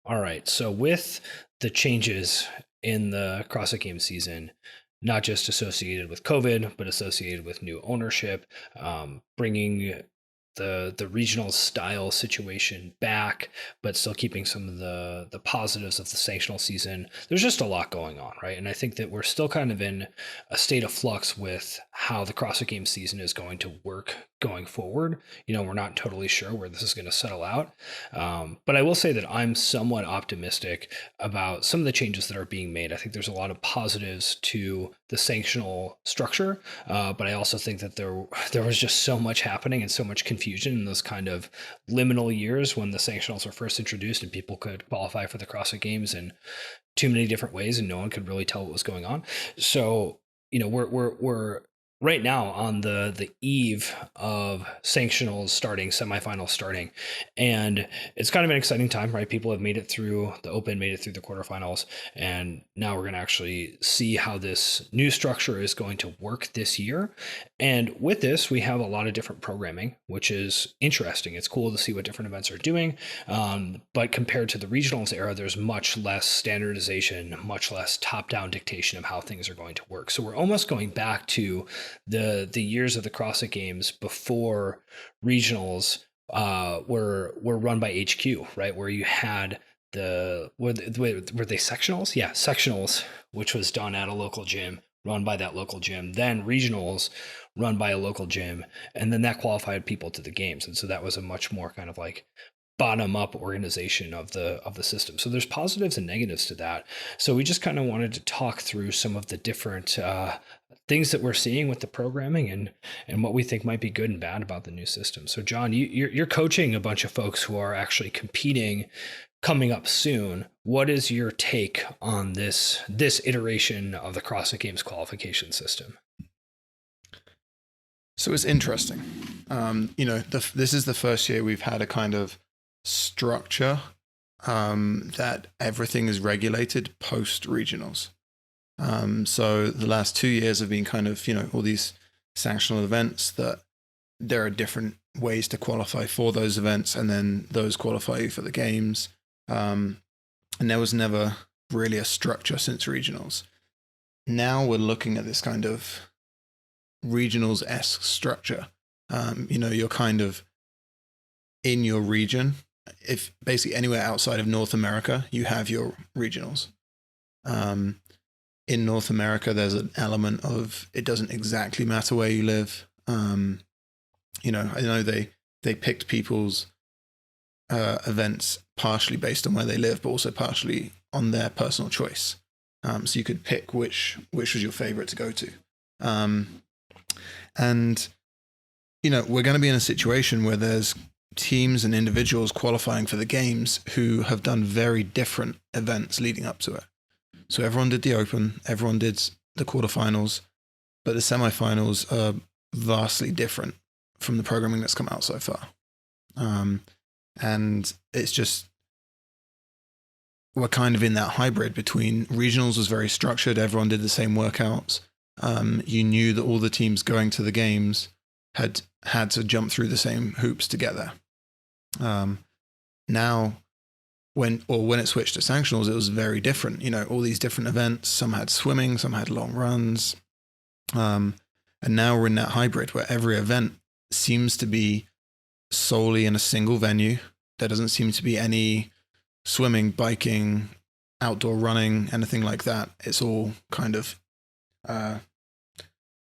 All right. So with the changes in the CrossFit Games season, not just associated with COVID, but associated with new ownership, bringing the regional style situation back, but still keeping some of the positives of the sanctional season. There's just a lot going on, right? And I think that we're still kind of in a state of flux with how the CrossFit Games season is going to work going forward. We're not totally sure where this is going to settle out. But I will say that I'm somewhat optimistic about some of the changes that are being made. I think there's a lot of positives to the sanctional structure, but I also think that there was just so much happening and so much confusion in those kind of liminal years when the sanctionals were first introduced and people could qualify for the CrossFit Games in too many different ways and no one could really tell what was going on. So we're right now on the eve of sanctionals starting, semifinals starting, and it's kind of an exciting time, right? People have made it through the open, made it through the quarterfinals, and now we're going to actually see how this new structure is going to work this year. And with this, we have a lot of different programming, which is interesting. It's cool to see what different events are doing, but compared to the regionals era, there's much less standardization, much less top-down dictation of how things are going to work. So we're almost going back to the years of the CrossFit Games before regionals were run by HQ, right? Where you had were they sectionals? Yeah, sectionals, which was done at a local gym, run by that local gym. Then regionals, run by a local gym, and then that qualified people to the games. And so that was a much more kind of like bottom up organization of the system. So there's positives and negatives to that. So we just kind of wanted to talk through some of the different things that we're seeing with the programming and what we think might be good and bad about the new system. So John, you're coaching a bunch of folks who are actually competing coming up soon. What is your take on this iteration of the CrossFit Games qualification system? So it's interesting. This is the first year we've had a kind of structure that everything is regulated post regionals. So the last 2 years have been kind of, all these sanctional events that there are different ways to qualify for those events, and then those qualify you for the games. And there was never really a structure since regionals. Now we're looking at this kind of regionals-esque structure. You're kind of in your region. If basically anywhere outside of North America, you have your regionals. In North America, there's an element of it doesn't exactly matter where you live. I know they picked people's events partially based on where they live, but also partially on their personal choice. So you could pick which was your favorite to go to. And we're going to be in a situation where there's teams and individuals qualifying for the games who have done very different events leading up to it. So everyone did the open, everyone did the quarterfinals, but the semifinals are vastly different from the programming that's come out so far. And it's just, we're kind of in that hybrid between regionals was very structured, everyone did the same workouts. You knew that all the teams going to the games had to jump through the same hoops to get there. Now, when it switched to sanctionals, it was very different. All these different events. Some had swimming, some had long runs, and now we're in that hybrid where every event seems to be solely in a single venue. There doesn't seem to be any swimming, biking, outdoor running, anything like that. It's all kind of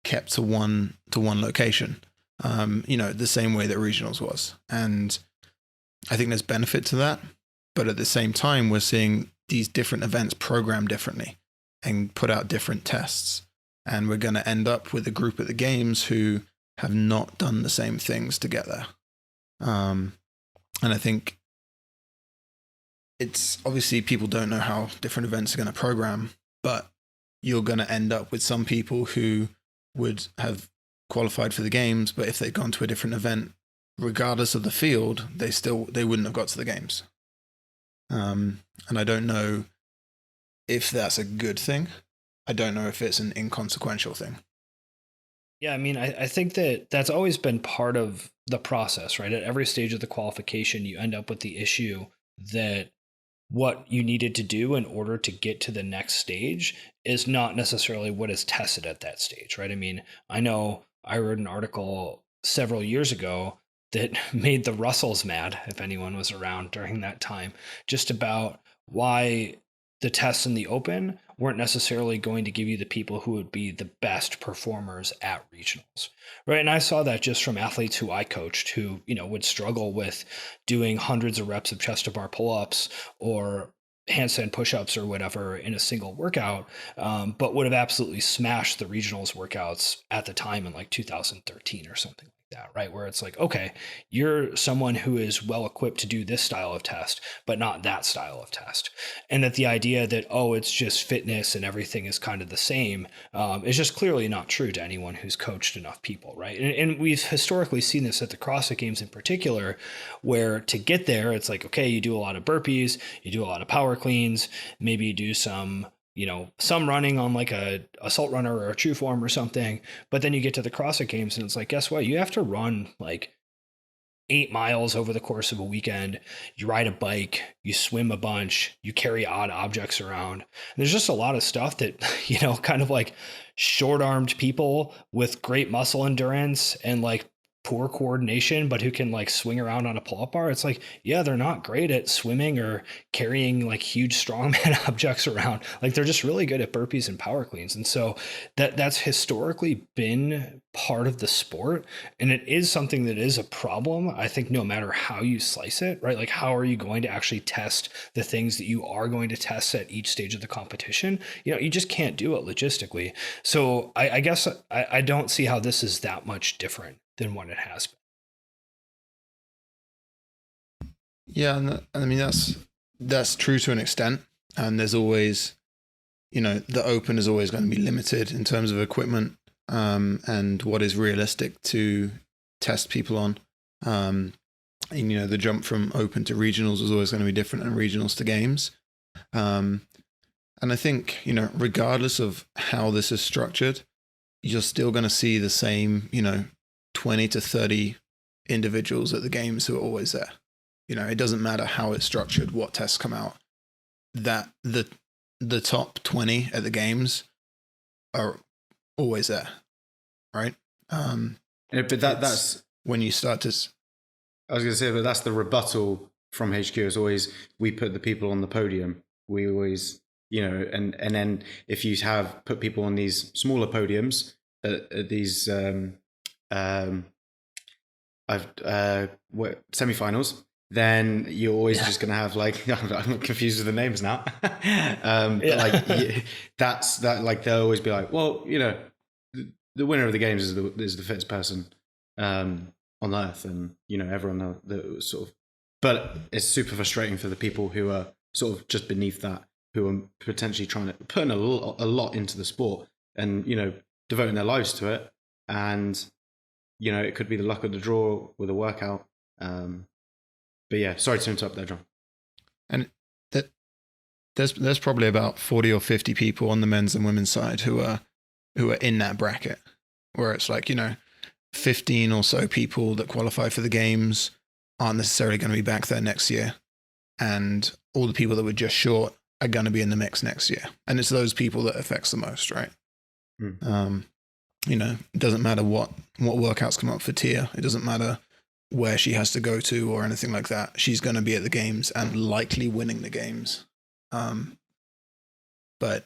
kept to one location. The same way that regionals was, and I think there's benefit to that. But at the same time, we're seeing these different events programmed differently and put out different tests. And we're going to end up with a group at the games who have not done the same things to get there. And I think it's obviously people don't know how different events are going to program, but you're going to end up with some people who would have qualified for the games, but if they'd gone to a different event, regardless of the field, they wouldn't have got to the games. And I don't know if that's a good thing. I don't know if it's an inconsequential thing. Yeah, I mean, I think that that's always been part of the process, right? At every stage of the qualification, you end up with the issue that what you needed to do in order to get to the next stage is not necessarily what is tested at that stage, right? I mean, I know I wrote an article several years ago that made the Russells mad, if anyone was around during that time, just about why the tests in the open weren't necessarily going to give you the people who would be the best performers at regionals, right? And I saw that just from athletes who I coached who, would struggle with doing hundreds of reps of chest to bar pull-ups or handstand push-ups or whatever in a single workout, but would have absolutely smashed the regionals workouts at the time in like 2013 or something like that, right? Where it's like, okay, you're someone who is well equipped to do this style of test, but not that style of test. And that the idea that, oh, it's just fitness and everything is kind of the same, is just clearly not true to anyone who's coached enough people, right? And we've historically seen this at the CrossFit Games in particular, where to get there, it's like, okay, you do a lot of burpees, you do a lot of power cleans, maybe you do some running on like a assault runner or a true form or something. But then you get to the CrossFit Games and it's like, guess what? You have to run like 8 miles over the course of a weekend. You ride a bike, you swim a bunch, you carry odd objects around. And there's just a lot of stuff that, kind of like short armed people with great muscle endurance and like poor coordination, but who can like swing around on a pull-up bar. It's like, yeah, they're not great at swimming or carrying like huge strongman objects around. Like they're just really good at burpees and power cleans. And so that's historically been part of the sport. And it is something that is a problem, I think, no matter how you slice it, right? Like, how are you going to actually test the things that you are going to test at each stage of the competition? You just can't do it logistically. So I guess I don't see how this is that much different than what it has been. Yeah, and I mean that's true to an extent. And there's always, the open is always going to be limited in terms of equipment, and what is realistic to test people on. And the jump from open to regionals is always going to be different, and regionals to games. And I think, regardless of how this is structured, you're still going to see the same, 20 to 30 individuals at the games who are always there. It doesn't matter how it's structured, what tests come out, that the top 20 at the games are always there, right? Yeah, but that's when you start to. I was going to say, but that's the rebuttal from HQ. Is always we put the people on the podium. We always, and then if you have put people on these smaller podiums at these semifinals, then you're always just going to have like I'm confused with the names now. That's that. Like they'll always be like, well, the winner of the games is the fittest person on earth, and everyone the sort of. But it's super frustrating for the people who are sort of just beneath that, who are potentially trying to put a lot into the sport and devoting their lives to it, and it could be the luck of the draw with a workout. But yeah, sorry to interrupt there, John. And there's probably about 40 or 50 people on the men's and women's side who are in that bracket, where it's like 15 or so people that qualify for the games aren't necessarily going to be back there next year, and all the people that were just short are going to be in the mix next year, and it's those people that affects the most, right? It doesn't matter what workouts come up for Tia. It doesn't matter where she has to go to or anything like that. She's going to be at the games and likely winning the games. But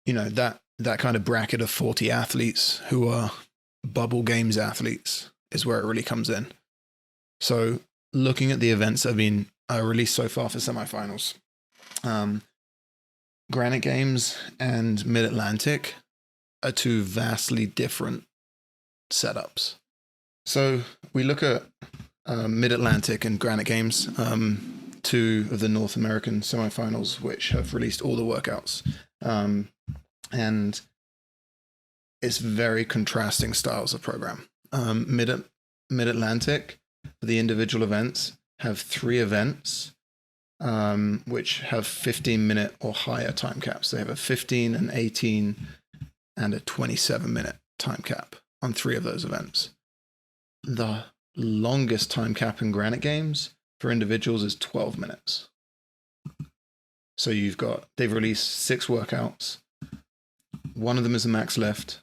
that kind of bracket of 40 athletes who are bubble games athletes is where it really comes in. So looking at the events that have been released so far for semifinals, Granite Games and Mid-Atlantic are two vastly different setups. So we look at Mid-Atlantic and Granite Games, two of the North American semifinals, which have released all the workouts. And it's very contrasting styles of program. Mid-Atlantic, for the individual events, have 3 events, which have 15-minute or higher time caps. They have a 15, an 18, and a 27-minute time cap on 3 of those events. The longest time cap in Granite Games for individuals is 12 minutes. So they've released 6 workouts. One of them is a max lift.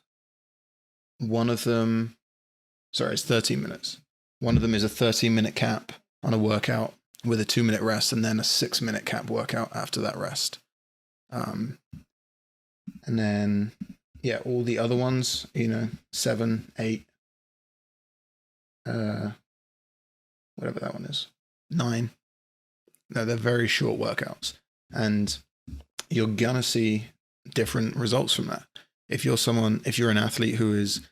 One of them, sorry, it's 13 minutes. One of them is a 13-minute cap on a workout with a 2-minute rest, and then a 6-minute cap workout after that rest. And then, yeah, all the other ones, 7, 8, whatever that one is, 9. No, they're very short workouts. And you're going to see different results from that. If you're an athlete who is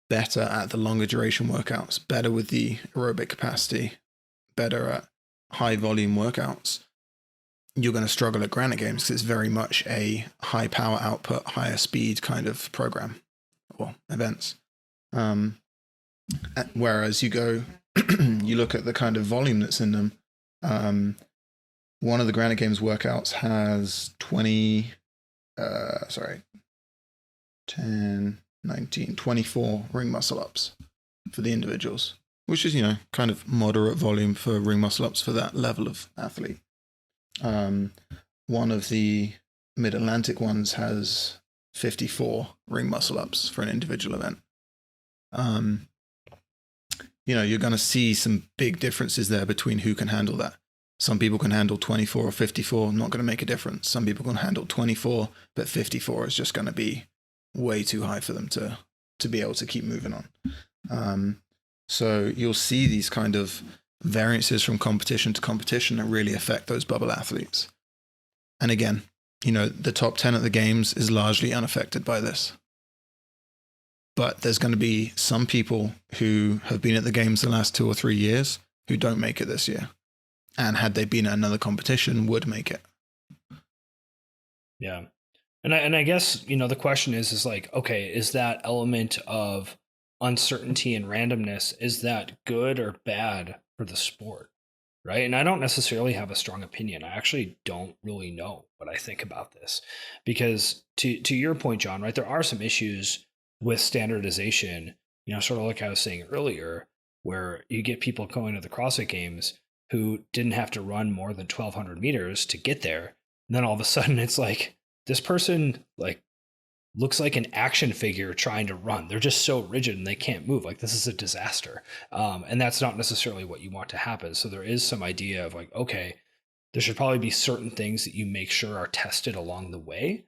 better at the longer duration workouts, better with the aerobic capacity, better at high volume workouts, you're going to struggle at Granite Games because it's very much a high power output, higher speed kind of program or events. Whereas you look at the kind of volume that's in them. One of the Granite Games workouts has 24 ring muscle ups for the individuals, which is, kind of moderate volume for ring muscle ups for that level of athlete. One of the Mid-Atlantic ones has 54 ring muscle ups for an individual event. You're going to see some big differences there between who can handle that. Some people can handle 24 or 54, not going to make a difference. Some people can handle 24, but 54 is just going to be way too high for them to be able to keep moving on. So you'll see these kind of variances from competition to competition that really affect those bubble athletes. And again, the top 10 at the games is largely unaffected by this. But there's going to be some people who have been at the games the last 2 or 3 years who don't make it this year. And had they been at another competition, would make it. Yeah. And I guess, the question is like, okay, is that element of uncertainty and randomness, is that good or bad for the sport? Right. And I don't necessarily have a strong opinion. I actually don't really know what I think about this, because to your point, John, right, there are some issues with standardization, sort of like I was saying earlier, where you get people going to the CrossFit Games who didn't have to run more than 1,200 meters to get there. And then all of a sudden it's like, this person looks like an action figure trying to run. They're just so rigid and they can't move. Like, this is a disaster. And that's not necessarily what you want to happen. So there is some idea of like, okay, there should probably be certain things that you make sure are tested along the way,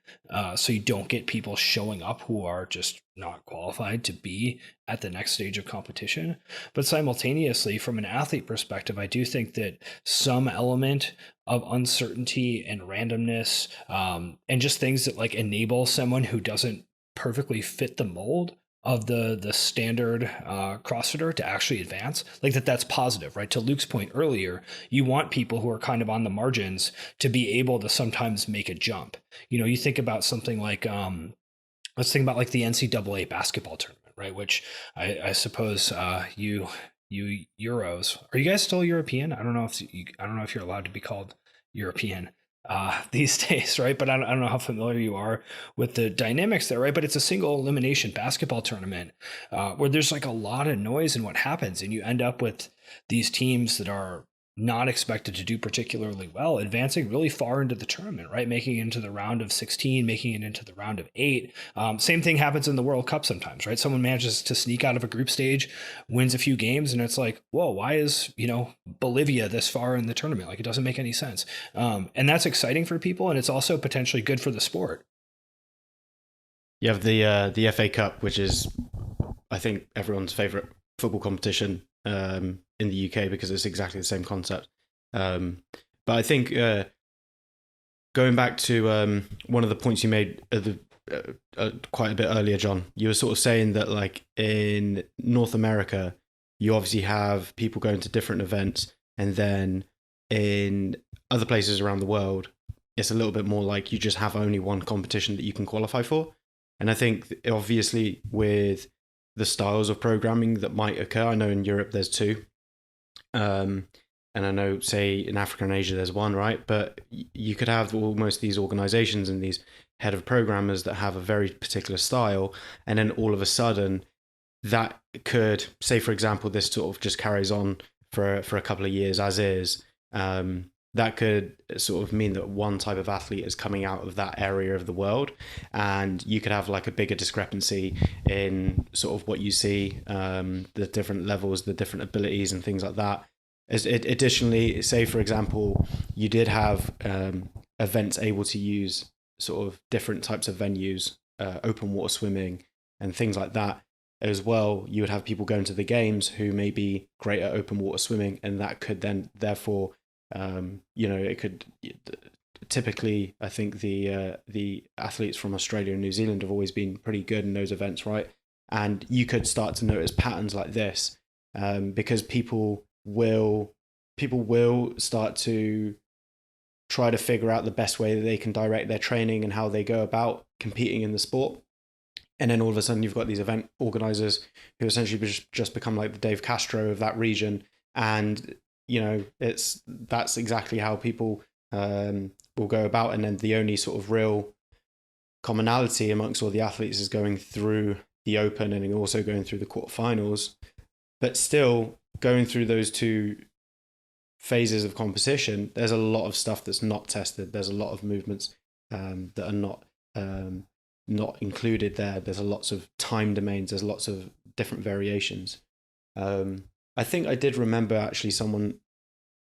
so you don't get people showing up who are just not qualified to be at the next stage of competition. But simultaneously, from an athlete perspective, I do think that some element of uncertainty and randomness, and just things that enable someone who doesn't perfectly fit the mold of the standard CrossFitter to actually advance, that's positive, right? To Luke's point earlier, you want people who are kind of on the margins to be able to sometimes make a jump. You think about something like, let's think about the NCAA basketball tournament, right? Which I suppose you Euros, are you guys still European? I don't know if you're allowed to be called European these days, right? But I don't know how familiar you are with the dynamics there, right? But it's a single elimination basketball tournament where there's a lot of noise in what happens, and you end up with these teams that are not expected to do particularly well, advancing really far into the tournament, right? Making it into the round of 16, making it into the round of 8. Same thing happens in the World Cup sometimes, right? Someone manages to sneak out of a group stage, wins a few games, and it's like, whoa, why is, Bolivia this far in the tournament? It doesn't make any sense. And that's exciting for people, and it's also potentially good for the sport. You have the FA Cup, which is, I think, everyone's favorite football competition in the UK because it's exactly the same concept. But I think going back to one of the points you made quite a bit earlier, John, you were sort of saying that in North America, you obviously have people going to different events, and then in other places around the world, it's a little bit more like you just have only one competition that you can qualify for. And I think obviously with the styles of programming that might occur, I know in Europe there's 2. And I know, say, in Africa and Asia there's 1, right? But you could have almost these organizations and these head of programmers that have a very particular style, and then all of a sudden that could, say, for example, this sort of just carries on for a couple of years as is. that could sort of mean that one type of athlete is coming out of that area of the world, and you could have like a bigger discrepancy in sort of what you see, the different levels, the different abilities and things like that. Additionally, say for example, you did have events able to use sort of different types of venues, open water swimming and things like that as well. You would have people going to the games who may be great at open water swimming, and that could then therefore, it could typically, I think the athletes from Australia and New Zealand have always been pretty good in those events, right? And you could start to notice patterns like this, because people will start to try to figure out the best way that they can direct their training and how they go about competing in the sport. And then all of a sudden you've got these event organizers who essentially just become like the Dave Castro of that region. And, that's exactly how people will go about. And then the only sort of real commonality amongst all the athletes is going through the Open and also going through the quarterfinals. But still, going through those two phases of competition, there's a lot of stuff that's not tested. There's a lot of movements that are not included there. There's lots of time domains. There's lots of different variations. I think I did remember actually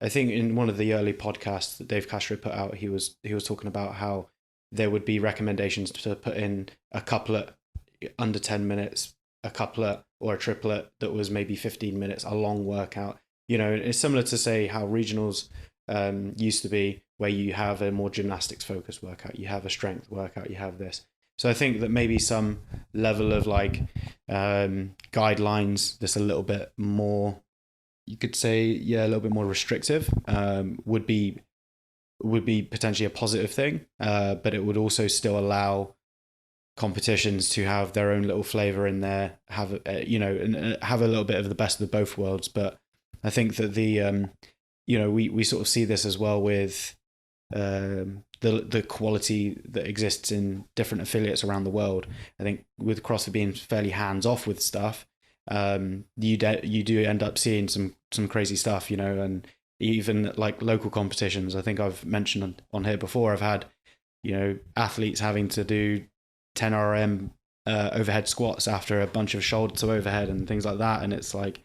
I think in one of the early podcasts that Dave Castro put out, he was talking about how there would be recommendations to put in a couplet under 10 minutes, a couplet or a triplet that was maybe 15 minutes, a long workout. It's similar to say how regionals used to be, where you have a more gymnastics focused workout, you have a strength workout, you have this. So I think that maybe some level of like guidelines that's a little bit more, you could say, a little bit more restrictive would be potentially a positive thing, but it would also still allow competitions to have their own little flavor in there, have and have a little bit of the best of both worlds. But I think that we sort of see this as well with the quality that exists in different affiliates around the world. I think with CrossFit being fairly hands off with stuff, you do end up seeing some crazy stuff, and even like local competitions. I think I've mentioned on here before, I've had athletes having to do 10 RM overhead squats after a bunch of shoulder to overhead and things like that, and it's like,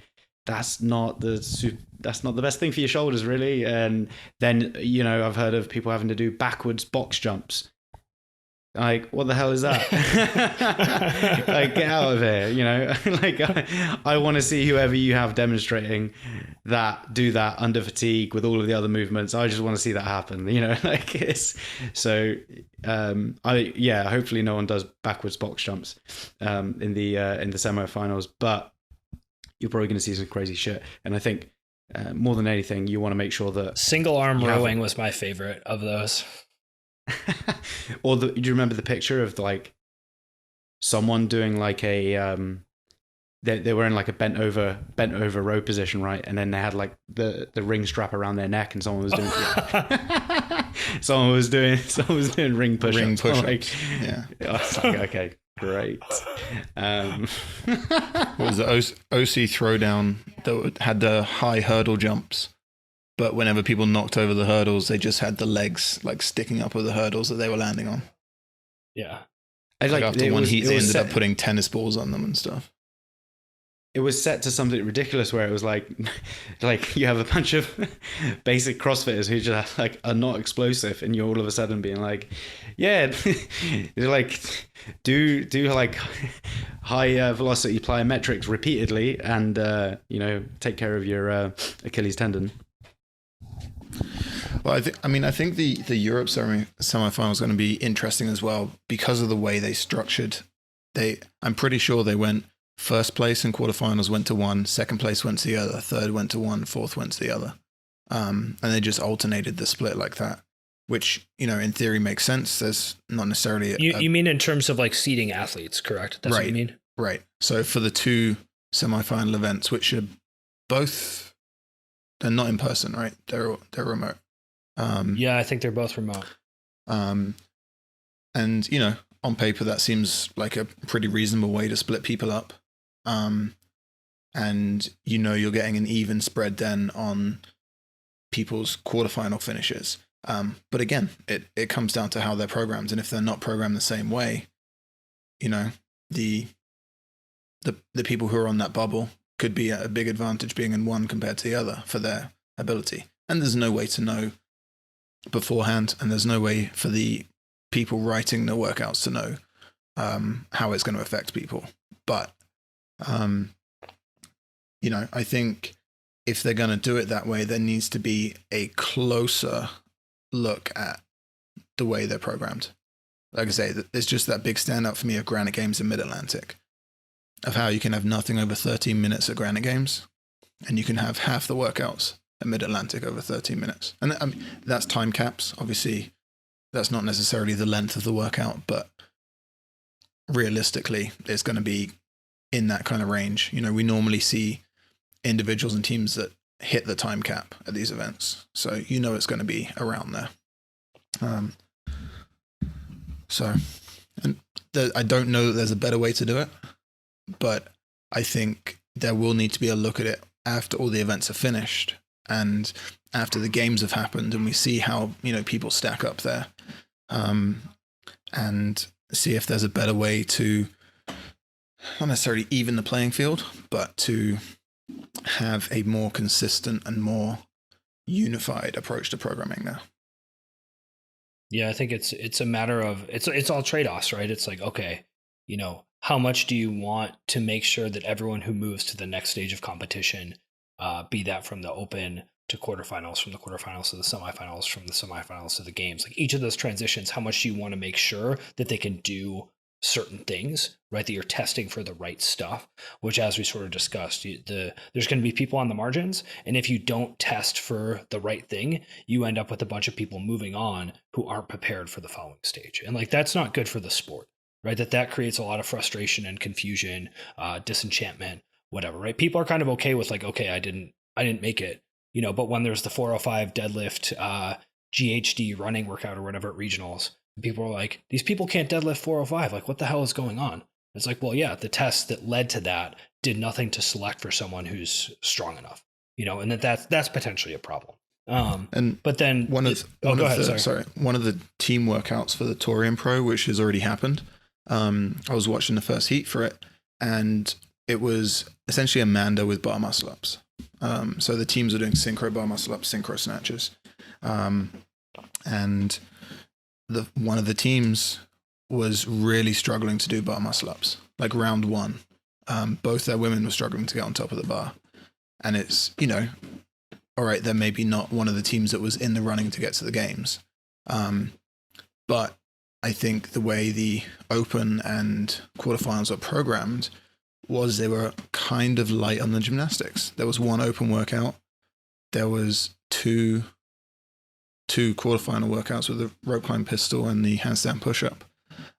that's not the best thing for your shoulders, really. And then I've heard of people having to do backwards box jumps. Like, what the hell is that? Like, get out of here, like, I want to see whoever you have demonstrating that, do that under fatigue with all of the other movements. I just want to see that happen, like it's so, hopefully no one does backwards box jumps in the semifinals, but you're probably going to see some crazy shit. And I think more than anything, you want to make sure that single arm rowing was my favorite of those. Or do you remember the picture of like someone doing like a they were in like a bent over row position, right? And then they had like the ring strap around their neck, and someone was doing someone was doing ring push-ups. Yeah. I was like, okay, great. What was the OC throwdown that had the high hurdle jumps? But whenever people knocked over the hurdles, they just had the legs like sticking up of the hurdles that they were landing on. Yeah. Like after one heat, they ended up putting tennis balls on them and stuff. It was set to something ridiculous where it was like you have a bunch of basic CrossFitters who just like are not explosive, and you're all of a sudden being like, yeah, you're like do like high velocity plyometrics repeatedly, and take care of your Achilles tendon. Well, I think the Europe semifinal is going to be interesting as well because of the way they structured. I'm pretty sure they went first place in quarterfinals went to one, second place went to the other, third went to one, fourth went to the other, and they just alternated the split like that, which in theory makes sense. There's not necessarily you mean in terms of like seeding athletes, correct? That's right, what you mean, right? So for the two semifinal events, which are both, they're not in person, right? They're remote. Yeah, I think they're both remote. And on paper that seems like a pretty reasonable way to split people up. And you're getting an even spread then on people's quarterfinal finishes. But again, it comes down to how they're programmed, and if they're not programmed the same way, you know, the people who are on that bubble could be at a big advantage being in one compared to the other for their ability. And there's no way to know beforehand, and there's no way for the people writing the workouts to know how it's going to affect people. But you know, I think if they're going to do it that way, there needs to be a closer look at the way they're programmed. Like I say, there's just that big standout for me of Granite Games in Mid-Atlantic, of how you can have nothing over 13 minutes at Granite Games, and you can have half the workouts at Mid-Atlantic over 13 minutes. And that's time caps. Obviously, that's not necessarily the length of the workout, but realistically, it's going to be in that kind of range. You know, we normally see individuals and teams that hit the time cap at these events, so you know it's going to be around there. I don't know that there's a better way to do it, but I think there will need to be a look at it after all the events are finished and after the games have happened, and we see how, you know, people stack up there, and see if there's a better way to not necessarily even the playing field, but to have a more consistent and more unified approach to programming there. Yeah, I think it's a matter of it's all trade-offs, right? It's like, okay, you know, how much do you want to make sure that everyone who moves to the next stage of competition, be that from the open to quarterfinals, from the quarterfinals to the semifinals, from the semifinals to the games, like each of those transitions, how much do you want to make sure that they can do certain things, right? That you're testing for the right stuff, which, as we sort of discussed, there's going to be people on the margins. And if you don't test for the right thing, you end up with a bunch of people moving on who aren't prepared for the following stage. And like, that's not good for the sport, right? That creates a lot of frustration and confusion, disenchantment, whatever, right? People are kind of okay with like, okay, I didn't make it, you know, but when there's the 405 deadlift, GHD running workout or whatever at regionals, people are like, these people can't deadlift 405. Like, what the hell is going on? It's like, well, yeah, the test that led to that did nothing to select for someone who's strong enough, you know, and that's potentially a problem. But then one of the team workouts for the Torium Pro, which has already happened. I was watching the first heat for it, and it was essentially Amanda with bar muscle ups. So the teams are doing synchro bar muscle ups, synchro snatches, and one of the teams was really struggling to do bar muscle ups. Like round one, both their women were struggling to get on top of the bar, and it's, you know, all right, they're maybe not one of the teams that was in the running to get to the games, but I think the way the open and quarterfinals are programmed was they were kind of light on the gymnastics. There was one open workout, there was two quarterfinal workouts with the rope climb pistol and the handstand push-up.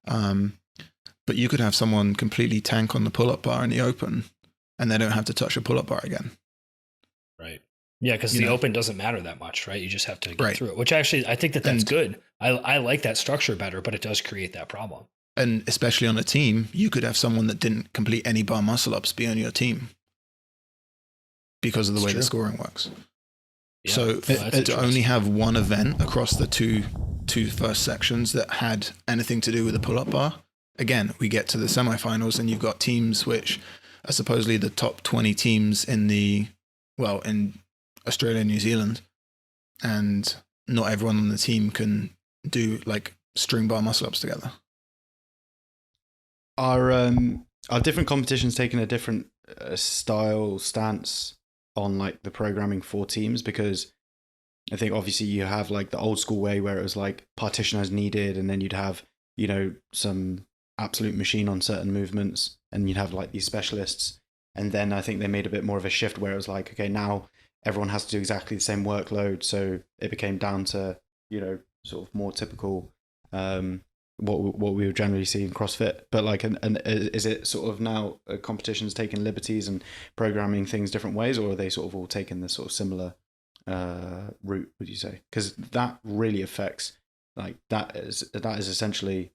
But you could have someone completely tank on the pull-up bar in the open, and they don't have to touch a pull-up bar again. Right. Yeah, because the open doesn't matter that much, right? You just have to get through it, which actually, I think that's good. I like that structure better, but it does create that problem. And especially on a team, you could have someone that didn't complete any bar muscle-ups be on your team because of the way the scoring works. Yeah, so to only have one event across the two first sections that had anything to do with the pull-up bar, again, we get to the semifinals and you've got teams which are supposedly the top 20 teams in Australia and New Zealand, and not everyone on the team can do like string bar muscle-ups together. Are different competitions taking a different stance on like the programming for teams? Because I think obviously you have like the old school way where it was like partition as needed, and then you'd have, you know, some absolute machine on certain movements, and you'd have like these specialists. And then I think they made a bit more of a shift where it was like, okay, now everyone has to do exactly the same workload, so it became down to, you know, sort of more typical what we would generally see in CrossFit. But like, and is it sort of now competitions taking liberties and programming things different ways, or are they sort of all taking this sort of similar route, would you say? Because that really affects, like, that is essentially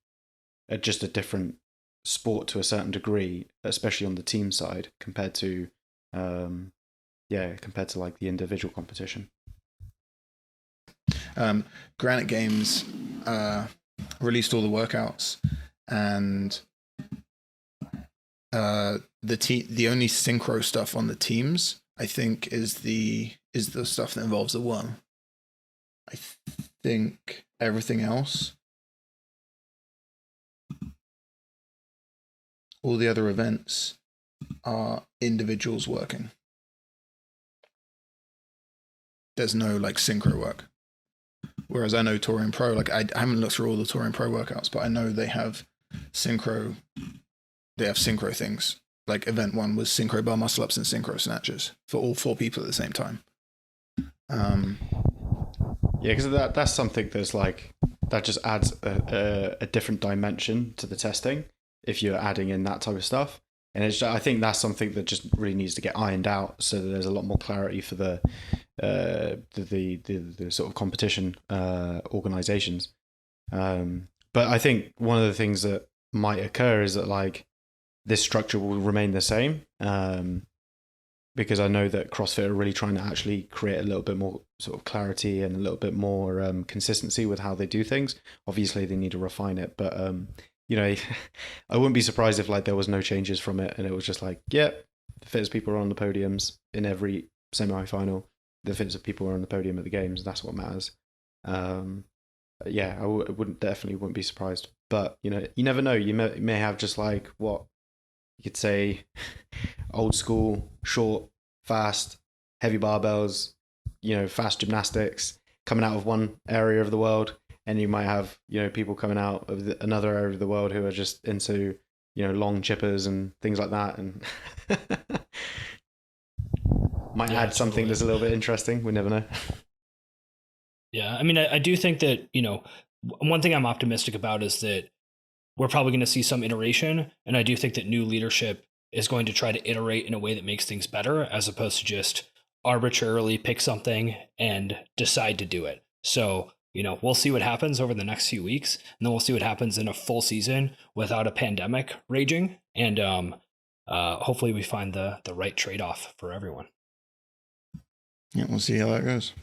just a different sport to a certain degree, especially on the team side compared to like the individual competition. Granite Games released all the workouts, and the only synchro stuff on the teams, I think, is the stuff that involves the worm. I think everything else, all the other events, are individuals working. There's no like synchro work. Whereas I know Touring Pro, like I haven't looked through all the Touring Pro workouts, but I know they have synchro. They have synchro things. Like event 1 was synchro bar muscle ups and synchro snatches for all 4 people at the same time. Yeah, because that's something that's like that just adds a different dimension to the testing if you're adding in that type of stuff. And I think that's something that just really needs to get ironed out so that there's a lot more clarity for the sort of competition organizations. But I think one of the things that might occur is that like this structure will remain the same, because I know that CrossFit are really trying to actually create a little bit more sort of clarity and a little bit more consistency with how they do things. Obviously, they need to refine it, but you know, I wouldn't be surprised if like there was no changes from it and it was just like, yeah, the fittest people are on the podiums in every semi-final. The fittest people are on the podium at the games. That's what matters. Yeah, I wouldn't be surprised. But you know, you never know. You may have just like what you could say, old school, short, fast, heavy barbells, you know, fast gymnastics coming out of one area of the world, and you might have, you know, people coming out of another area of the world who are just into, you know, long chippers and things like that, and might add something that's a little bit interesting. We never know. Yeah, I mean, I do think that, you know, one thing I'm optimistic about is that we're probably going to see some iteration. And I do think that new leadership is going to try to iterate in a way that makes things better, as opposed to just arbitrarily pick something and decide to do it. So, you know, we'll see what happens over the next few weeks, and then we'll see what happens in a full season without a pandemic raging. And hopefully we find the right trade-off for everyone. Yeah, we'll see how that goes.